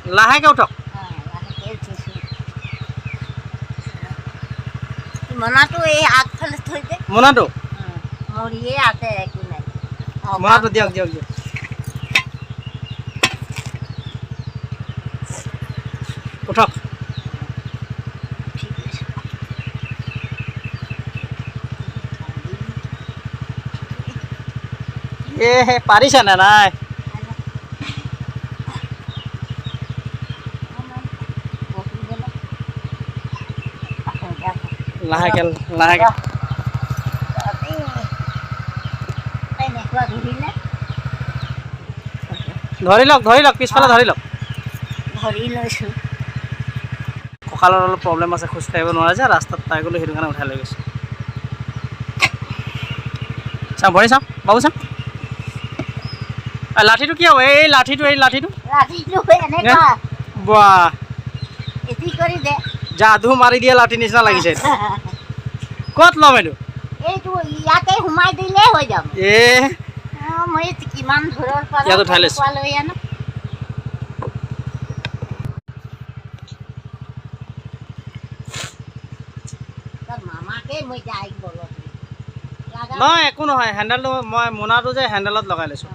লাহেকে উঠক মনাটো এই আগফালে থৈ দে মোনাটো মৰিয়ে আছে একো নাই মোনাটো দিয়ক দিয়ক দিয়ক উঠক পাৰিছে নে নাই লাহেকে লাহেকে ধৰি লওক পিছফালে ধৰি লওক ধৰি লৈছোঁ কঁকালৰ অলপ প্ৰব্লেম আছে খোজ কাঢ়িব নোৱাৰে যে ৰাস্তাত পাই গ'লো সেইটো কাৰণে উঠাই লৈ গৈছোঁ চাওঁ ভৰি চাওঁ বাবু চাওঁ লাঠিটো কি হ'ব এই লাঠিটো এনেকুৱা বাহ এটি কৰি দে যাদু মাৰি দিয়া লাঠি নিচিনা লাগিছে ক'ত ল'ম এইটো ইয়াতে সোমাই দিলেই হৈ যাব মই কিমান দূৰৰ পৰা ইয়াত উঠাই লৈছোঁ লৈ আনো মামাকে মই যাই বলত নহয় একো নহয় হেণ্ডেলটো মই মোনাটো যে হেণ্ডেলত লগাই লৈছোঁ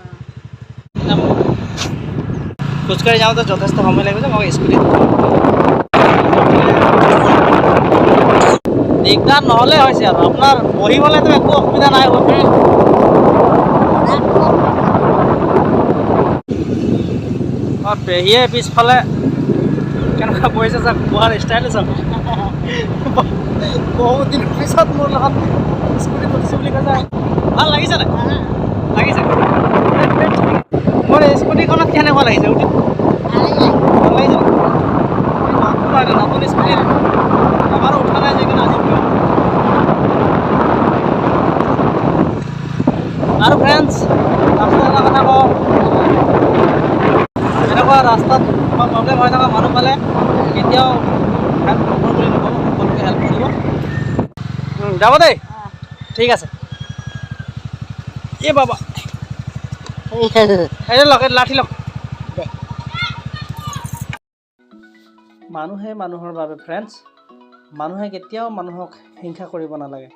খোজকাঢ়ি যাওঁতে যথেষ্ট সময় লাগিব যে মই স্কুটিত দিগদাৰ নহ'লে হৈছে আৰু আপোনাৰ বহিবলৈতো একো অসুবিধা নাই পেহীয়ে পিছফালে কেনেকুৱা বহিছে চাওক বহাৰ ষ্টাইলে চাওক বহুত দিনৰ পিছত মোৰ লগত স্কুটিত উঠিছোঁ বুলি কৈছে ভাল লাগিছে নাই লাগিছে মোৰ স্কুটিখনত কেনেকুৱা লাগিছে উঠি ভাল লাগিছে নতুন স্কুটি আমাৰো উঠা নাই সেইকাৰণে আজি আৰু ফ্ৰেণ্ডছ ৰাস্তাত এটা কথা কওঁ এনেকুৱা ৰাস্তাত প্ৰব্লেম হৈ থকা মানুহ পালে কেতিয়াও হেল্প নকৰোঁ বুলি নক'ব সকলোকে হেল্প কৰিব যাব দেই ঠিক আছে বাবা এই লওক লাঠি লওক মানুহে মানুহৰ বাবে ফ্ৰেণ্ডছ মানুহে কেতিয়াও মানুহক হিংসা কৰিব নালাগে